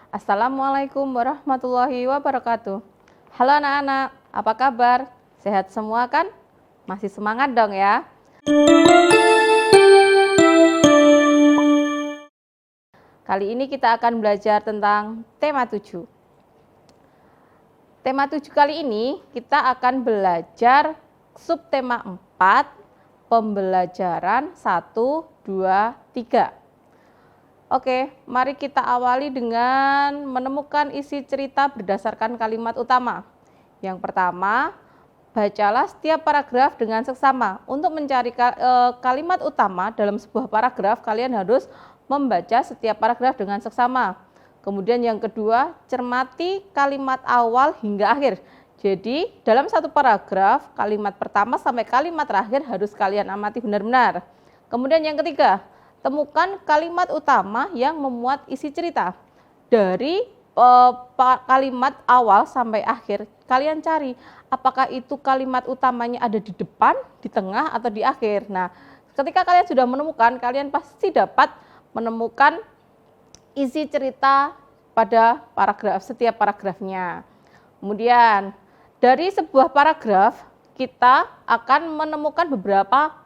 Assalamualaikum warahmatullahi wabarakatuh. Halo anak-anak, apa kabar? Sehat semua kan? Masih semangat dong ya? Kali ini kita akan belajar tentang tema 7. Tema 7 kali ini kita akan belajar subtema 4, pembelajaran 1, 2, 3. Oke, mari kita awali dengan menemukan isi cerita berdasarkan kalimat utama. Yang pertama, bacalah setiap paragraf dengan seksama. Untuk mencari kalimat utama dalam sebuah paragraf, kalian harus membaca setiap paragraf dengan seksama. Kemudian yang kedua, cermati kalimat awal hingga akhir. Jadi, dalam satu paragraf, kalimat pertama sampai kalimat terakhir harus kalian amati benar-benar. Kemudian yang ketiga, temukan kalimat utama yang memuat isi cerita. Dari kalimat awal sampai akhir, kalian cari apakah itu kalimat utamanya ada di depan, di tengah, atau di akhir. Nah, ketika kalian sudah menemukan, kalian pasti dapat menemukan isi cerita pada setiap paragrafnya. Kemudian, dari sebuah paragraf, kita akan menemukan beberapa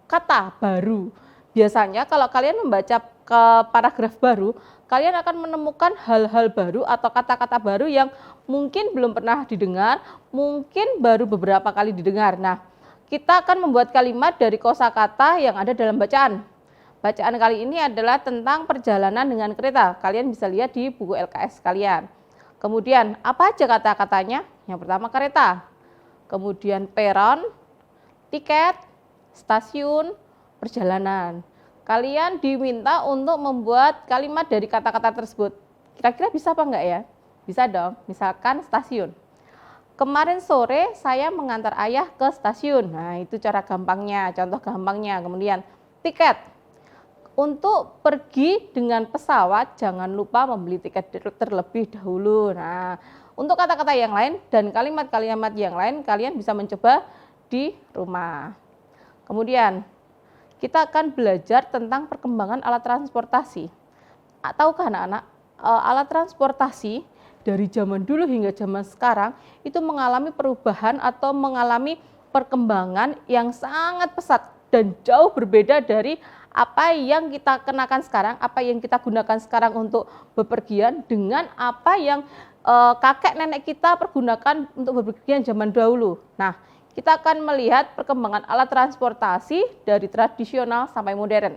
kata baru. Biasanya kalau kalian membaca ke paragraf baru, kalian akan menemukan hal-hal baru atau kata-kata baru yang mungkin belum pernah didengar, mungkin baru beberapa kali didengar. Nah, kita akan membuat kalimat dari kosakata yang ada dalam bacaan. Bacaan kali ini adalah tentang perjalanan dengan kereta. Kalian bisa lihat di buku LKS kalian. Kemudian, apa aja kata-katanya? Yang pertama kereta, kemudian peron, tiket, stasiun, perjalanan. Kalian diminta untuk membuat kalimat dari kata-kata tersebut. Kira-kira bisa apa enggak ya? Bisa dong. Misalkan stasiun. Kemarin sore saya mengantar ayah ke stasiun. Nah, itu cara gampangnya, contoh gampangnya. Kemudian tiket. Untuk pergi dengan pesawat, jangan lupa membeli tiket terlebih dahulu. Nah, untuk kata-kata yang lain dan kalimat-kalimat yang lain, kalian bisa mencoba di rumah. Kemudian, kita akan belajar tentang perkembangan alat transportasi. Tahukah anak-anak, alat transportasi dari zaman dulu hingga zaman sekarang itu mengalami perubahan atau mengalami perkembangan yang sangat pesat dan jauh berbeda dari apa yang kita kenakan sekarang, apa yang kita gunakan sekarang untuk bepergian dengan apa yang kakek nenek kita pergunakan untuk bepergian zaman dahulu. Nah, kita akan melihat perkembangan alat transportasi dari tradisional sampai modern.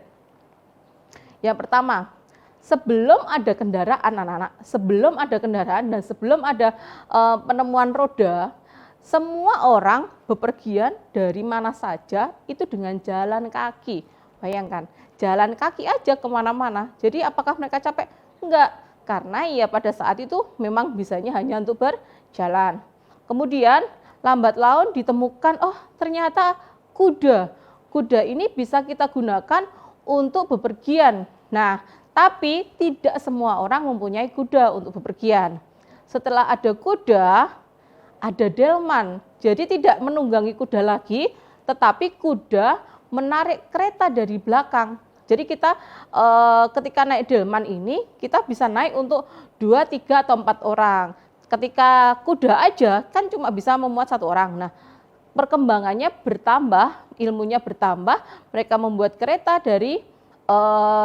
Yang pertama, sebelum ada kendaraan anak-anak, sebelum ada kendaraan dan sebelum ada penemuan roda, semua orang bepergian dari mana saja itu dengan jalan kaki. Bayangkan, jalan kaki aja kemana-mana. Jadi apakah mereka capek? Enggak, karena ya pada saat itu memang bisanya hanya untuk berjalan. Kemudian lambat laun ditemukan, oh ternyata kuda. Kuda ini bisa kita gunakan untuk bepergian. Nah, tapi tidak semua orang mempunyai kuda untuk bepergian. Setelah ada kuda, ada delman. Jadi tidak menunggangi kuda lagi, tetapi kuda menarik kereta dari belakang. Jadi kita ketika naik delman ini, kita bisa naik untuk 2, 3, atau 4 orang. Ketika kuda aja kan cuma bisa memuat 1 orang. Nah, perkembangannya bertambah, ilmunya bertambah, mereka membuat kereta dari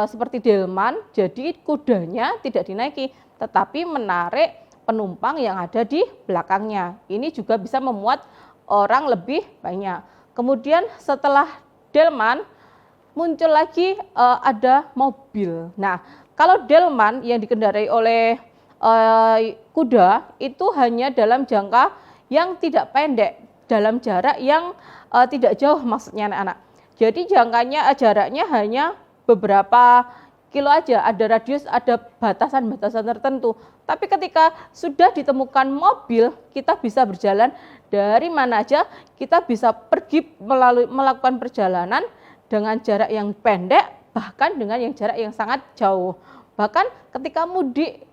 seperti delman, jadi kudanya tidak dinaiki, tetapi menarik penumpang yang ada di belakangnya. Ini juga bisa memuat orang lebih banyak. Kemudian setelah delman, muncul lagi ada mobil. Nah, kalau delman yang dikendarai oleh kuda itu hanya dalam jangka yang tidak pendek, dalam jarak yang tidak jauh maksudnya anak-anak. Jadi jaraknya hanya beberapa kilo aja, ada radius, ada batasan-batasan tertentu. Tapi ketika sudah ditemukan mobil, kita bisa berjalan dari mana aja, kita bisa pergi melakukan perjalanan dengan jarak yang pendek, bahkan dengan yang jarak yang sangat jauh. Bahkan ketika mudik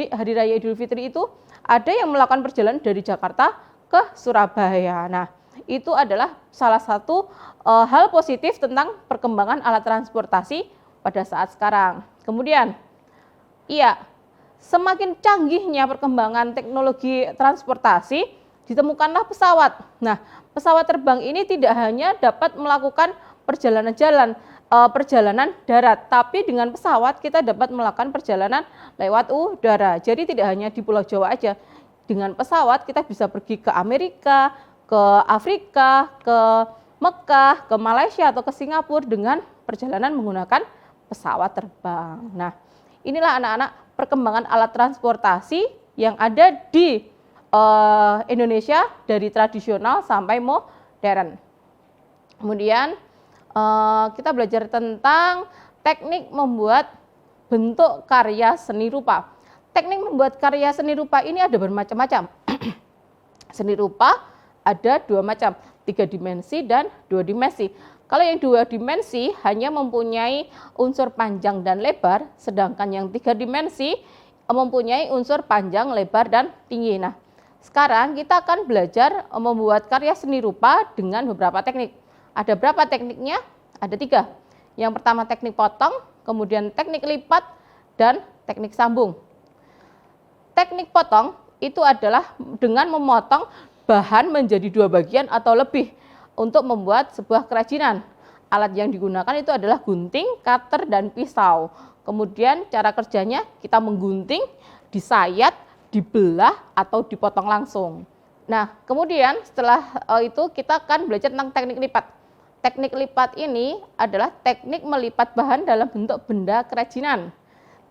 Hari Raya Idul Fitri itu ada yang melakukan perjalanan dari Jakarta ke Surabaya. Nah, itu adalah salah satu hal positif tentang perkembangan alat transportasi pada saat sekarang. Kemudian, iya, semakin canggihnya perkembangan teknologi transportasi, ditemukanlah pesawat. Nah, pesawat terbang ini tidak hanya dapat melakukan perjalanan darat, tapi dengan pesawat kita dapat melakukan perjalanan lewat udara. Jadi tidak hanya di Pulau Jawa aja. Dengan pesawat kita bisa pergi ke Amerika, ke Afrika, ke Mekah, ke Malaysia atau ke Singapura dengan perjalanan menggunakan pesawat terbang. Nah, inilah anak-anak perkembangan alat transportasi yang ada di Indonesia dari tradisional sampai modern. Kemudian kita belajar tentang teknik membuat bentuk karya seni rupa. Teknik membuat karya seni rupa ini ada bermacam-macam. Seni rupa ada dua macam, 3 dimensi dan 2 dimensi. Kalau yang 2 dimensi hanya mempunyai unsur panjang dan lebar, sedangkan yang 3 dimensi mempunyai unsur panjang, lebar, dan tinggi. Nah, sekarang kita akan belajar membuat karya seni rupa dengan beberapa teknik. Ada berapa tekniknya? Ada 3. Yang pertama teknik potong, kemudian teknik lipat, dan teknik sambung. Teknik potong itu adalah dengan memotong bahan menjadi 2 bagian atau lebih untuk membuat sebuah kerajinan. Alat yang digunakan itu adalah gunting, cutter, dan pisau. Kemudian cara kerjanya kita menggunting, disayat, dibelah, atau dipotong langsung. Nah, kemudian setelah itu kita akan belajar tentang teknik lipat. Teknik lipat ini adalah teknik melipat bahan dalam bentuk benda kerajinan.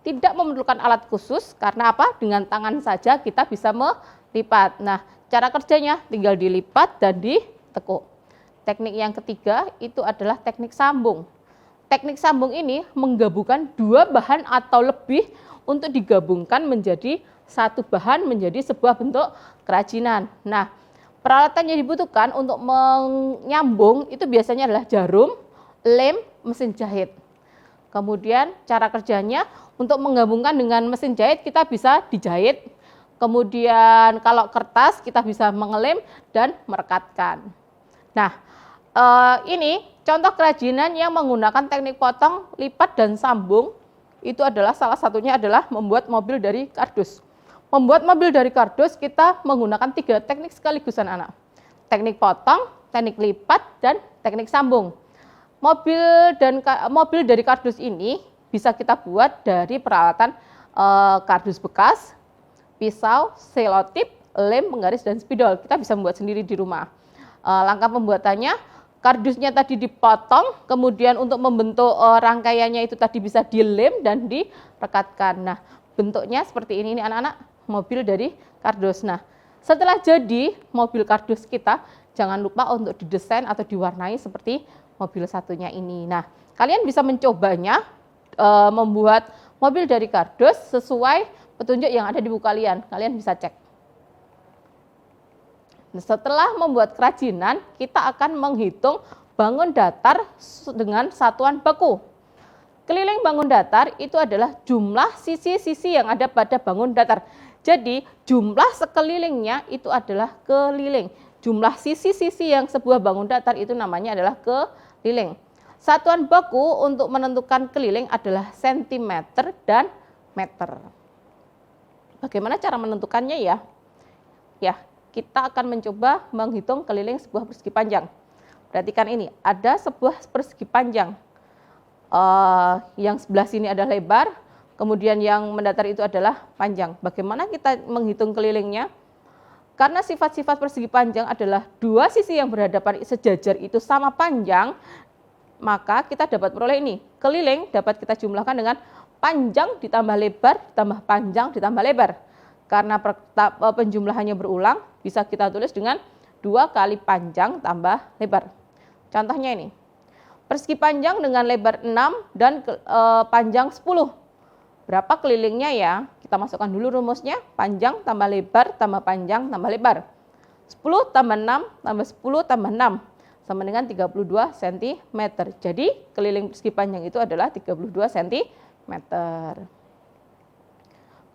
Tidak memerlukan alat khusus, karena apa? Dengan tangan saja kita bisa melipat. Nah, cara kerjanya tinggal dilipat dan ditekuk. Teknik yang ketiga itu adalah teknik sambung. Teknik sambung ini menggabungkan 2 bahan atau lebih untuk digabungkan menjadi satu bahan menjadi sebuah bentuk kerajinan. Nah, peralatan yang dibutuhkan untuk menyambung itu biasanya adalah jarum, lem, mesin jahit. Kemudian cara kerjanya untuk menggabungkan dengan mesin jahit kita bisa dijahit. Kemudian kalau kertas kita bisa mengelem dan merekatkan. Nah, ini contoh kerajinan yang menggunakan teknik potong, lipat, dan sambung. Itu adalah salah satunya adalah membuat mobil dari kardus. Membuat mobil dari kardus kita menggunakan 3 teknik sekaligus anak-anak. Teknik potong, teknik lipat, dan teknik sambung. Mobil dari kardus ini bisa kita buat dari peralatan kardus bekas, pisau, selotip, lem, penggaris, dan spidol. Kita bisa membuat sendiri di rumah. Langkah pembuatannya, kardusnya tadi dipotong, kemudian untuk membentuk rangkaiannya itu tadi bisa dilem dan direkatkan. Nah, bentuknya seperti ini anak-anak. Mobil dari kardus. Nah, setelah jadi mobil kardus kita, jangan lupa untuk didesain atau diwarnai seperti mobil satunya ini. Nah, kalian bisa mencobanya membuat mobil dari kardus sesuai petunjuk yang ada di buku kalian. Kalian bisa cek. Nah, setelah membuat kerajinan, kita akan menghitung bangun datar dengan satuan baku. Keliling bangun datar itu adalah jumlah sisi-sisi yang ada pada bangun datar. Jadi jumlah sekelilingnya itu adalah keliling. Jumlah sisi-sisi yang sebuah bangun datar itu namanya adalah keliling. Satuan baku untuk menentukan keliling adalah sentimeter dan meter. Bagaimana cara menentukannya ya? Ya, kita akan mencoba menghitung keliling sebuah persegi panjang. Perhatikan ini, ada sebuah persegi panjang. Yang sebelah sini adalah lebar, kemudian yang mendatar itu adalah panjang. Bagaimana kita menghitung kelilingnya? Karena sifat-sifat persegi panjang adalah 2 sisi yang berhadapan sejajar itu sama panjang, maka kita dapat peroleh ini. Keliling dapat kita jumlahkan dengan panjang ditambah lebar, ditambah panjang, ditambah lebar. Karena penjumlahannya berulang, bisa kita tulis dengan 2 kali panjang tambah lebar. Contohnya ini. Persegi panjang dengan lebar 6 dan panjang 10. Berapa kelilingnya ya? Kita masukkan dulu rumusnya. Panjang tambah lebar tambah panjang tambah lebar. 10 tambah 6 tambah 10 tambah 6 sama dengan 32 cm. Jadi keliling persegi panjang itu adalah 32 cm.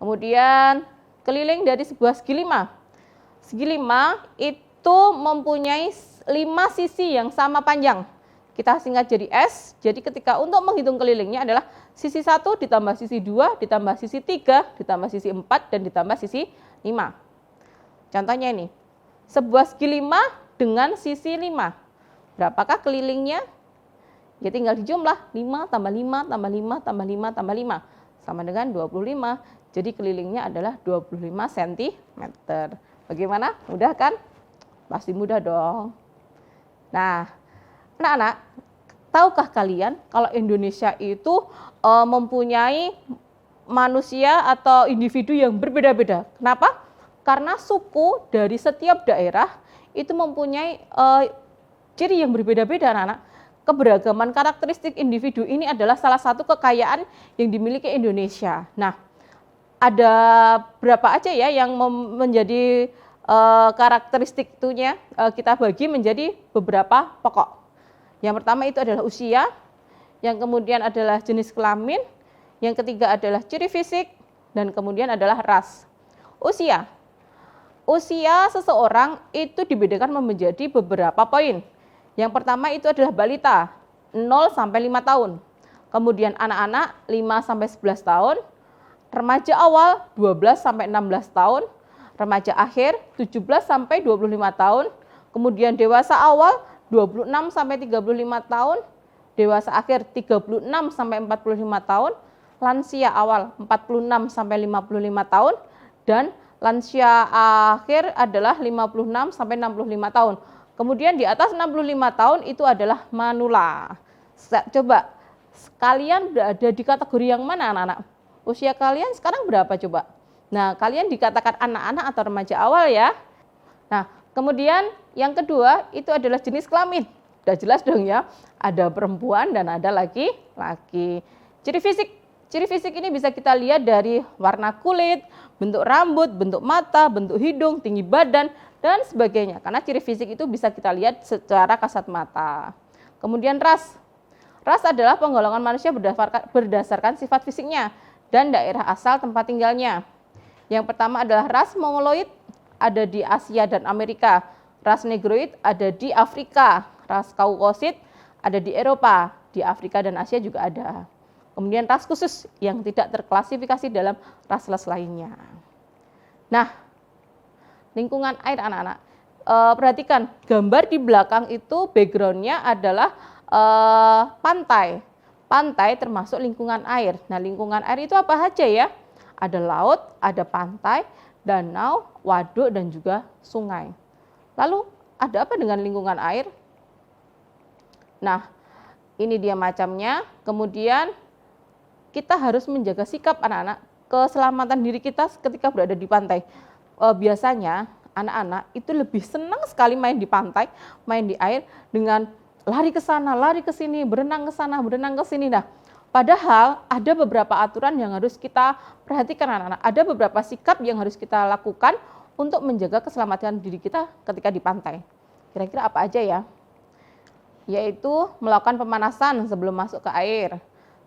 Kemudian keliling dari sebuah segi 5. Segi 5 itu mempunyai 5 sisi yang sama panjang. kita singkat jadi S. Jadi ketika untuk menghitung kelilingnya adalah sisi 1 ditambah sisi 2 ditambah sisi 3 ditambah sisi 4 dan ditambah sisi 5. Contohnya ini, sebuah segi 5 dengan sisi 5. Berapakah kelilingnya? Ya tinggal dijumlah, 5 tambah 5 tambah 5 tambah 5 tambah 5 sama dengan 25. Jadi kelilingnya adalah 25 cm. Bagaimana? Mudah kan? Pasti mudah dong. Nah, anak-anak, tahukah kalian kalau Indonesia itu mempunyai manusia atau individu yang berbeda-beda? Kenapa? Karena suku dari setiap daerah itu mempunyai ciri yang berbeda-beda, anak-anak. Keberagaman karakteristik individu ini adalah salah satu kekayaan yang dimiliki Indonesia. Nah, ada berapa aja ya yang menjadi karakteristik itunya kita bagi menjadi beberapa pokok. Yang pertama itu adalah usia, yang kemudian adalah jenis kelamin, yang ketiga adalah ciri fisik, dan kemudian adalah ras. Usia. Usia seseorang itu dibedakan menjadi beberapa poin. Yang pertama itu adalah balita, 0 sampai 5 tahun. Kemudian anak-anak 5 sampai 11 tahun, remaja awal 12 sampai 16 tahun, remaja akhir 17 sampai 25 tahun, kemudian dewasa awal 26 sampai 35 tahun, dewasa akhir 36 sampai 45 tahun, lansia awal 46 sampai 55 tahun, dan lansia akhir adalah 56 sampai 65 tahun. Kemudian di atas 65 tahun itu adalah manula. Coba, kalian berada di kategori yang mana anak-anak? Usia kalian sekarang berapa coba? Nah, kalian dikatakan anak-anak atau remaja awal ya. Nah, kemudian yang kedua itu adalah jenis kelamin. Sudah jelas dong ya, ada perempuan dan ada laki-laki. Ciri fisik. Ciri fisik ini bisa kita lihat dari warna kulit, bentuk rambut, bentuk mata, bentuk hidung, tinggi badan, dan sebagainya. Karena ciri fisik itu bisa kita lihat secara kasat mata. Kemudian ras. Ras adalah penggolongan manusia berdasarkan sifat fisiknya dan daerah asal tempat tinggalnya. Yang pertama adalah ras Mongoloid, ada di Asia dan Amerika. Ras Negroid ada di Afrika. Ras Kaukasid ada di Eropa. Di Afrika dan Asia juga ada. Kemudian ras khusus yang tidak terklasifikasi dalam ras-ras lainnya. Nah, lingkungan air anak-anak. Perhatikan, gambar di belakang itu background-nya adalah pantai. Pantai termasuk lingkungan air. Nah, lingkungan air itu apa saja ya? Ada laut, ada pantai, danau, waduk, dan juga sungai. Lalu, ada apa dengan lingkungan air? Nah, ini dia macamnya. Kemudian, kita harus menjaga sikap anak-anak, keselamatan diri kita ketika berada di pantai. Biasanya anak-anak itu lebih senang sekali main di pantai, main di air dengan lari ke sana, lari ke sini, berenang ke sana, berenang ke sini. Nah, padahal ada beberapa aturan yang harus kita perhatikan anak-anak. Ada beberapa sikap yang harus kita lakukan untuk menjaga keselamatan diri kita ketika di pantai. Kira-kira apa aja ya? Yaitu melakukan pemanasan sebelum masuk ke air.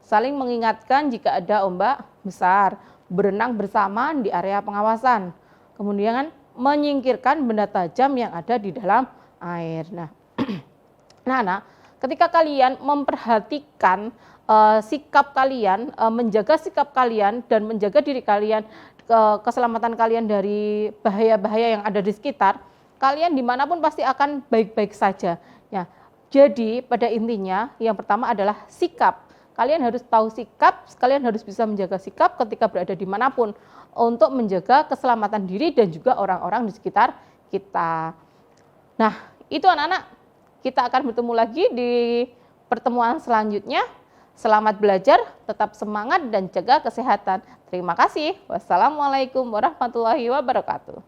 Saling mengingatkan jika ada ombak besar, berenang bersama di area pengawasan, kemudian menyingkirkan benda tajam yang ada di dalam air. Nah, anak-anak, ketika kalian memperhatikan sikap kalian, menjaga sikap kalian dan menjaga diri kalian, keselamatan kalian dari bahaya-bahaya yang ada di sekitar, kalian dimanapun pasti akan baik-baik saja. Ya, jadi pada intinya yang pertama adalah sikap. Kalian harus tahu sikap, kalian harus bisa menjaga sikap ketika berada dimanapun untuk menjaga keselamatan diri dan juga orang-orang di sekitar kita. Nah, itu anak-anak, kita akan bertemu lagi di pertemuan selanjutnya. Selamat belajar, tetap semangat dan jaga kesehatan. Terima kasih. Wassalamualaikum warahmatullahi wabarakatuh.